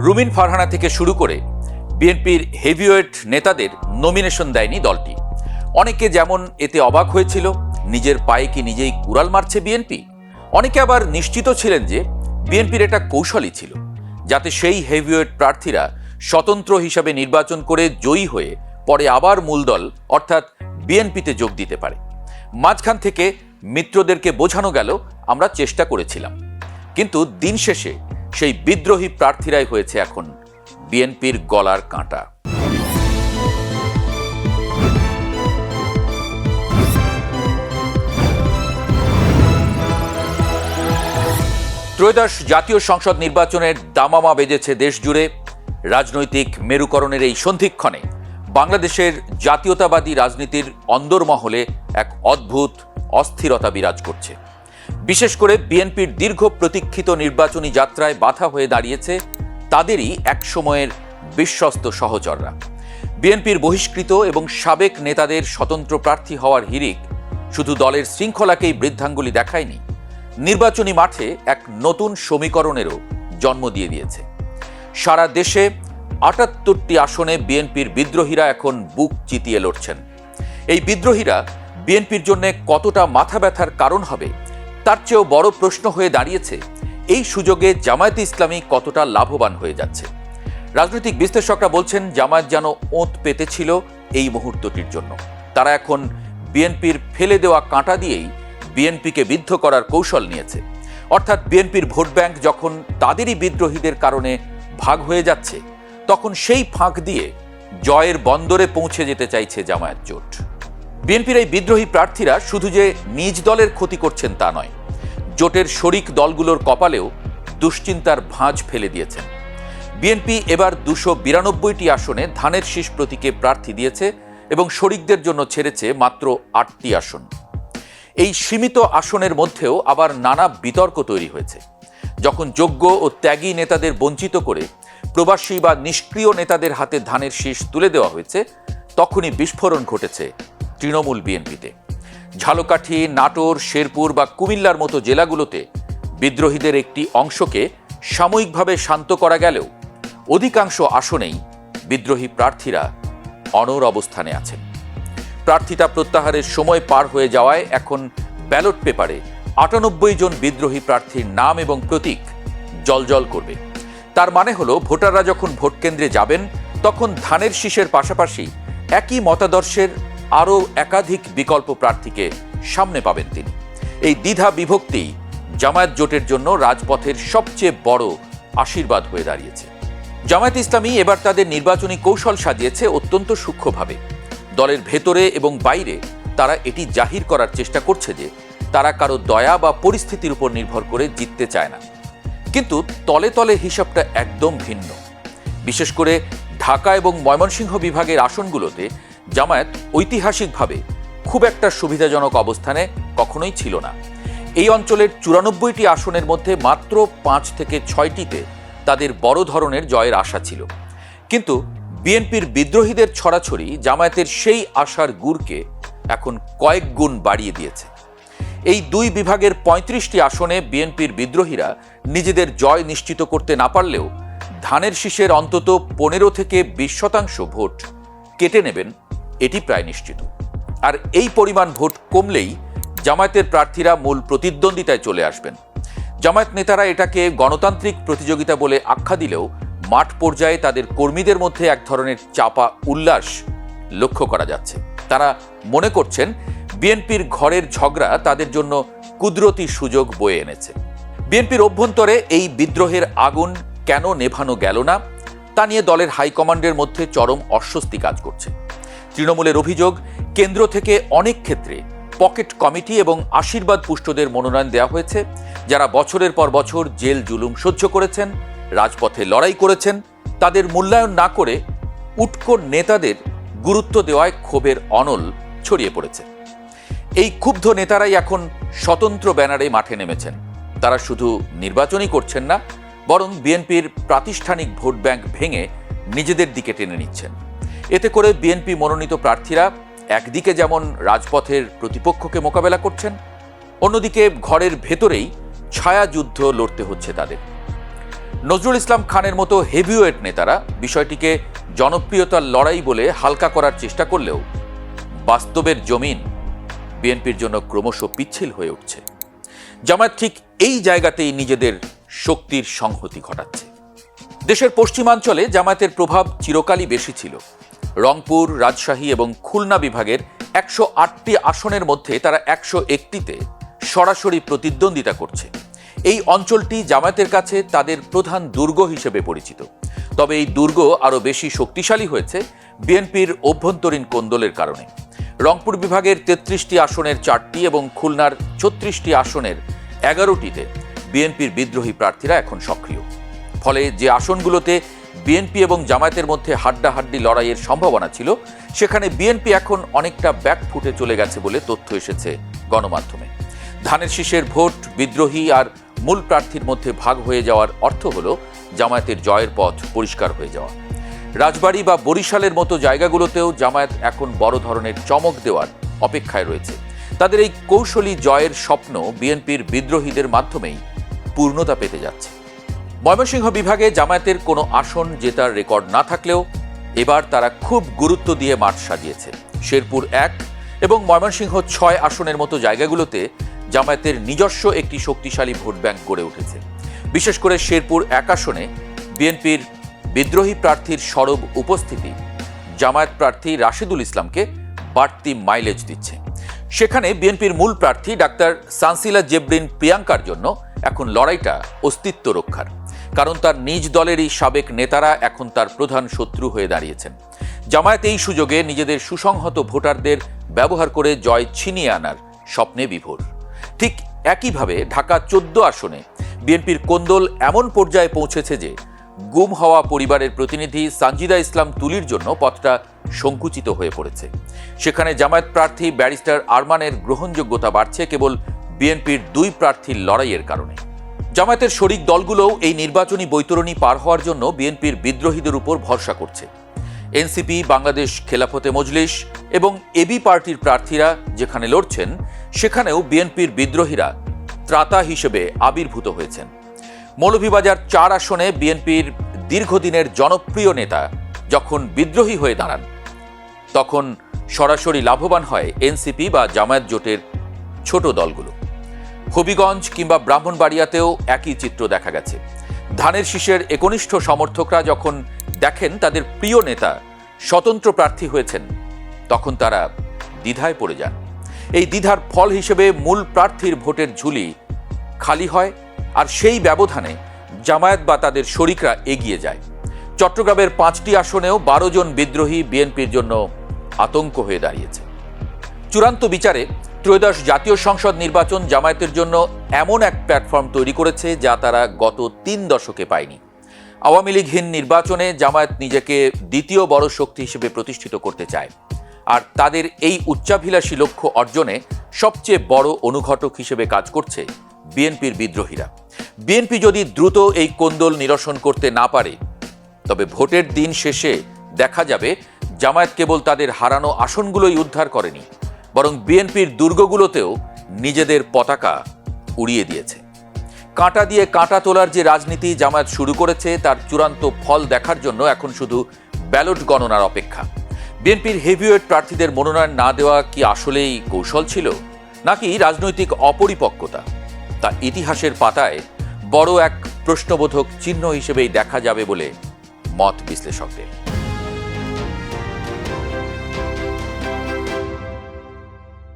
রুমিন ফারহানা থেকে শুরু করে বিএনপির হেভিওয়েট নেতাদের নমিনেশন দেয়নি দলটি। অনেকে যেমন এতে অবাক হয়েছিল, নিজের পায়ে কি নিজেই কুড়াল মারছে বিএনপি। অনেকে আবার নিশ্চিত ছিলেন যে বিএনপির এটা কৌশলই ছিল, যাতে সেই হেভিওয়েট প্রার্থীরা স্বতন্ত্র হিসাবে নির্বাচন করে জয়ী হয়ে পরে আবার মূল দল অর্থাৎ বিএনপিতে যোগ দিতে পারে। মাঝখান থেকে মিত্রদেরকে বোঝানো গেল আমরা চেষ্টা করেছিলাম, কিন্তু দিন শেষে সেই বিদ্রোহী প্রার্থীরাই হয়েছে এখন বিএনপির গলার কাঁটা। ত্রয়োদশ জাতীয় সংসদ নির্বাচনের দামামা বেজেছে দেশ জুড়ে। রাজনৈতিক মেরুকরণের এই সন্ধিক্ষণে বাংলাদেশের জাতীয়তাবাদী রাজনীতির অন্দরমহলে এক অদ্ভুত অস্থিরতা বিরাজ করছে। বিশেষ করে বিএনপির দীর্ঘ প্রতীক্ষিত নির্বাচনী যাত্রায় বাধা হয়ে দাঁড়িয়েছে তাদেরই এক সময়ের বিশ্বস্ত সহচররা। বিএনপির বহিষ্কৃত এবং সাবেক নেতাদের স্বতন্ত্র প্রার্থী হওয়ার হিড়িক শুধু দলের শৃঙ্খলাকেই বৃদ্ধাঙ্গুলি দেখায়নি, নির্বাচনী মাঠে এক নতুন সমীকরণেরও জন্ম দিয়ে দিয়েছে। সারা দেশে ৭৮টি আসনে বিএনপির বিদ্রোহীরা এখন বুক চিতিয়ে লড়ছেন। এই বিদ্রোহীরা বিএনপির জন্য কতটা মাথা ব্যথার কারণ হবে তার চেয়েও বড় প্রশ্ন হয়ে দাঁড়িয়েছে এই সুযোগে জামায়াতে ইসলামী কতটা লাভবান হয়ে যাচ্ছে। রাজনৈতিক বিশ্লেষকরা বলছেন জামায়াত যেন ওঁত পেতেছিল এই মুহূর্তটির জন্য। তারা এখন বিএনপির ফেলে দেওয়া কাঁটা দিয়েই বিএনপিকে বিদ্ধ করার কৌশল নিয়েছে। অর্থাৎ বিএনপির ভোট ব্যাংক যখন তাদেরই বিদ্রোহীদের কারণে ভাগ হয়ে যাচ্ছে, তখন সেই ফাঁক দিয়ে জয়ের বন্দরে পৌঁছে যেতে চাইছে জামায়াত জোট। বিএনপির এই বিদ্রোহী প্রার্থীরা শুধু যে নিজ দলের ক্ষতি করছেন তা নয়, জোটের শরিক দলগুলোর কপালেও দুশ্চিন্তার ভাঁজ ফেলে দিয়েছেন। বিএনপি এবার ২৯২টি আসনে ধানের শীষ প্রতীকে প্রার্থী দিয়েছে এবং শরিকদের জন্য ছেড়েছে মাত্র ৮টি আসন। এই সীমিত আসনের মধ্যেও আবার নানা বিতর্ক তৈরি হয়েছে। যখন যোগ্য ও ত্যাগী নেতাদের বঞ্চিত করে প্রবাসী বা নিষ্ক্রিয় নেতাদের হাতে ধানের শীষ তুলে দেওয়া হয়েছে, তখনই বিস্ফোরণ ঘটেছে তৃণমূল বিএনপিতে। ঝালকাঠি, নাটোর, শেরপুর বা কুমিল্লার মতো জেলাগুলোতে বিদ্রোহীদের একটি অংশকে সাময়িকভাবে শান্ত করা গেলেও অধিকাংশ আসনেই বিদ্রোহী প্রার্থীরা অনড় অবস্থানে আছেন। প্রার্থিতা প্রত্যাহারের সময় পার হয়ে যাওয়ায় এখন ব্যালট পেপারে ৯৮ জন বিদ্রোহী প্রার্থীর নাম এবং প্রতীক জ্বলজ্বল করবে। তার মানে হলো ভোটাররা যখন ভোট কেন্দ্রে যাবেন, তখন ধানের শীষের পাশাপাশি একই মতাদর্শের আরও একাধিক বিকল্প প্রার্থীকে সামনে পাবেন তিনি। এই দ্বিধা বিভক্তি জামায়াত জোটের জন্য রাজপথের সবচেয়ে বড় আশীর্বাদ হয়ে দাঁড়িয়েছে। জামায়াত ইসলামী এবার তাদের নির্বাচনী কৌশল সাজিয়েছে অত্যন্ত সূক্ষ্মভাবে। দলের ভেতরে এবং বাইরে তারা এটি জাহির করার চেষ্টা করছে যে তারা কারো দয়া বা পরিস্থিতির উপর নির্ভর করে জিততে চায় না, কিন্তু তলে তলে হিসাবটা একদম ভিন্ন। বিশেষ করে ঢাকা এবং ময়মনসিংহ বিভাগের আসনগুলোতে জামায়াত ঐতিহাসিকভাবে খুব একটা সুবিধাজনক অবস্থানে কখনোই ছিল না। এই অঞ্চলের ৯৪টি আসনের মধ্যে মাত্র ৫ থেকে ৬টিতে তাদের বড় ধরনের জয়ের আশা ছিল, কিন্তু বিএনপির বিদ্রোহীদের ছড়াছড়ি জামায়াতের সেই আশার গুড়কে এখন কয়েক গুণ বাড়িয়ে দিয়েছে। এই দুই বিভাগের ৩৫টি আসনে বিএনপির বিদ্রোহীরা নিজেদের জয় নিশ্চিত করতে না পারলেও ধানের শীষের অন্তত ১৫ থেকে ২০% ভোট কেটে নেবেন এটি প্রায় নিশ্চিত। আর এই পরিমাণ ভোট কমলেই জামায়াতের প্রার্থীরা মূল প্রতিদ্বন্দ্বিতায় চলে আসবেন। জামায়াত নেতারা এটাকে গণতান্ত্রিক প্রতিযোগিতা বলে আখ্যা দিলেও মাঠ পর্যায়ে তাদের কর্মীদের মধ্যে এক ধরনের চাপা উল্লাস লক্ষ্য করা যাচ্ছে। তারা মনে করছেন বিএনপির ঘরের ঝগড়া তাদের জন্য কুদরতি সুযোগ বয়ে এনেছে। বিএনপির অভ্যন্তরে এই বিদ্রোহের আগুন কেন নেভানো গেল না তা নিয়ে দলের হাইকমান্ডের মধ্যে চরম অস্বস্তি কাজ করছে। তৃণমূলের অভিযোগ, কেন্দ্র থেকে অনেক ক্ষেত্রে পকেট কমিটি এবং আশীর্বাদ পুষ্টদের মনোনয়ন দেওয়া হয়েছে, যারা বছরের পর বছর জেল জুলুম সহ্য করেছেন, রাজপথে লড়াই করেছেন। তাদের মূল্যায়ন না করে উটকো নেতাদের গুরুত্ব দেওয়ায় ক্ষোভের অনল ছড়িয়ে পড়েছে। এই ক্ষুব্ধ নেতারাই এখন স্বতন্ত্র ব্যানারে মাঠে নেমেছেন। তারা শুধু নির্বাচনই করছেন না, বরং বিএনপির প্রাতিষ্ঠানিক ভোট ব্যাংক ভেঙে নিজেদের দিকে টেনে নিচ্ছেন। এতে করে বিএনপি মনোনীত প্রার্থীরা একদিকে যেমন রাজপথের প্রতিপক্ষকে মোকাবেলা করছেন, অন্যদিকে ঘরের ভেতরেই ছায়া যুদ্ধ লড়তে হচ্ছে তাদের। নজরুল ইসলাম খানের মতো হেভিওয়েট নেতারা বিষয়টিকে জনপ্রিয়তার লড়াই বলে হালকা করার চেষ্টা করলেও বাস্তবের জমিন বিএনপির জন্য ক্রমশ পিচ্ছিল হয়ে উঠছে। জামায়াত ঠিক এই জায়গাতেই নিজেদের শক্তির সংহতি ঘটাচ্ছে। দেশের পশ্চিমাঞ্চলে জামায়াতের প্রভাব চিরকালই বেশি ছিল। রংপুর, রাজশাহী এবং খুলনা বিভাগের 108টি আসনের মধ্যে তারা 101টিতে সরাসরি প্রতিদ্বন্দ্বিতা করছে। এই অঞ্চলটি জামায়াতের কাছে তাদের প্রধান দুর্গ হিসেবে পরিচিত। তবে এই দুর্গ আরও বেশি শক্তিশালী হয়েছে বিএনপির অভ্যন্তরীণ কোন্দলের কারণে। রংপুর বিভাগের 33টি আসনের 4টি এবং খুলনার 36টি আসনের 11টিতে বিএনপির বিদ্রোহী প্রার্থীরা এখন সক্রিয়। ফলে যে আসনগুলোতে বিএনপি এবং জামায়াতের মধ্যে হাড্ডাহাড্ডি লড়াইয়ের সম্ভাবনা ছিল, সেখানে বিএনপি এখন অনেকটা ব্যাকফুটে চলে গেছে বলে তথ্য এসেছে গণমাধ্যমে। ধানের শীষের ভোট বিদ্রোহী আর মূল প্রার্থীর মধ্যে ভাগ হয়ে যাওয়ার অর্থ হল জামায়াতের জয়ের পথ পরিষ্কার হয়ে যাওয়া। রাজবাড়ী বা বরিশালের মতো জায়গাগুলোতেও জামায়াত এখন বড় ধরনের চমক দেওয়ার অপেক্ষায় রয়েছে। তাদের এই কৌশলী জয়ের স্বপ্ন বিএনপির বিদ্রোহীদের মাধ্যমেই পূর্ণতা পেতে যাচ্ছে। ময়মনসিংহ বিভাগে জামায়াতের কোনো আসন জেতার রেকর্ড না থাকলেও এবার তারা খুব গুরুত্ব দিয়ে মাঠ সাজিয়েছে। শেরপুর 1 এবং ময়মনসিংহ 6 আসনের মতো জায়গাগুলোতে জামায়াতের নিজস্ব একটি শক্তিশালী ভোট ব্যাংক গড়ে উঠেছে। বিশেষ করে শেরপুর 1 আসনে বিএনপির বিদ্রোহী প্রার্থীর সরব উপস্থিতি জামায়াত প্রার্থী রাশেদুল ইসলামকে বাড়তি মাইলেজ দিচ্ছে। সেখানে বিএনপির মূল প্রার্থী ডাক্তার সানসিলা জেবরিন প্রিয়াঙ্কার জন্য এখন লড়াইটা অস্তিত্ব রক্ষার, কারণ তার নিজ দলেরই সাবেক নেতারা এখন তার প্রধান শত্রু হয়ে দাঁড়িয়েছেন। জামায়াত এই সুযোগে নিজেদের সুসংহত ভোটারদের ব্যবহার করে জয় ছিনিয়ে আনার স্বপ্নে বিভোর। ঠিক একইভাবে ঢাকা 14 আসনে বিএনপির কোন্দল এমন পর্যায়ে পৌঁছেছে যে গুম হওয়া পরিবারের প্রতিনিধি সানজিদা ইসলাম তুলির জন্য পথটা সংকুচিত হয়ে পড়েছে। সেখানে জামায়াত প্রার্থী ব্যারিস্টার আরমানের গ্রহণযোগ্যতা বাড়ছে কেবল বিএনপির 2 প্রার্থীর লড়াইয়ের কারণে। জামায়াতের শরিক দলগুলোও এই নির্বাচনী বৈতরণী পার হওয়ার জন্য বিএনপির বিদ্রোহীদের উপর ভরসা করছে। এনসিপি, বাংলাদেশ খেলাফতে মজলিস এবং এবি পার্টির প্রার্থীরা যেখানে লড়ছেন, সেখানেও বিএনপির বিদ্রোহীরা ত্রাতা হিসেবে আবির্ভূত হয়েছেন। মৌলভীবাজার 4 আসনে বিএনপির দীর্ঘদিনের জনপ্রিয় নেতা যখন বিদ্রোহী হয়ে দাঁড়ান, তখন সরাসরি লাভবান হয় এনসিপি বা জামায়াত জোটের ছোট দলগুলো। হবিগঞ্জ কিংবা ব্রাহ্মণবাড়িয়াতেও একই চিত্র দেখা গেছে। ধানের শীষের একনিষ্ঠ সমর্থকরা যখন দেখেন তাদের প্রিয় নেতা স্বতন্ত্র প্রার্থী হয়েছেন, তখন তারা দ্বিধায় পড়ে যান। এই দ্বিধার ফল হিসেবে মূল প্রার্থীর ভোটের ঝুলি খালি হয়, আর সেই ব্যবধানে জামায়াত বা তাদের শরিকরা এগিয়ে যায়। চট্টগ্রামের 5টি আসনেও 12 জন বিদ্রোহী বিএনপির জন্য আতঙ্ক হয়ে দাঁড়িয়েছে। চূড়ান্ত বিচারে ত্রয়োদশ জাতীয় সংসদ নির্বাচন জামায়াতের জন্য এমন এক প্ল্যাটফর্ম তৈরি করেছে যা তারা গত 3 দশকে পায়নি। আওয়ামী লীগহীন নির্বাচনে জামায়াত নিজেকে দ্বিতীয় বড় শক্তি হিসেবে প্রতিষ্ঠিত করতে চায়, আর তাদের এই উচ্চাভিলাষী লক্ষ্য অর্জনে সবচেয়ে বড় অনুঘটক হিসেবে কাজ করছে বিএনপির বিদ্রোহীরা। বিএনপি যদি দ্রুত এই কোন্দল নিরসন করতে না পারে, তবে ভোটের দিন শেষে দেখা যাবে জামায়াত কেবল তাদের হারানো আসনগুলোই উদ্ধার করেনি, বরং বিএনপির দুর্গগুলোতেও নিজেদের পতাকা উড়িয়ে দিয়েছে। কাঁটা দিয়ে কাঁটা তোলার যে রাজনীতি জামায়াত শুরু করেছে, তার চূড়ান্ত ফল দেখার জন্য এখন শুধু ব্যালট গণনার অপেক্ষা। বিএনপির হেভিওয়েট প্রার্থীদের মনোনয়ন না দেওয়া কি আসলেই কৌশল ছিল, নাকি রাজনৈতিক অপরিপক্কতা? তা ইতিহাসের পাতায় বড় এক প্রশ্নবোধক চিহ্ন হিসেবেই দেখা যাবে বলে মত বিশ্লেষকদের।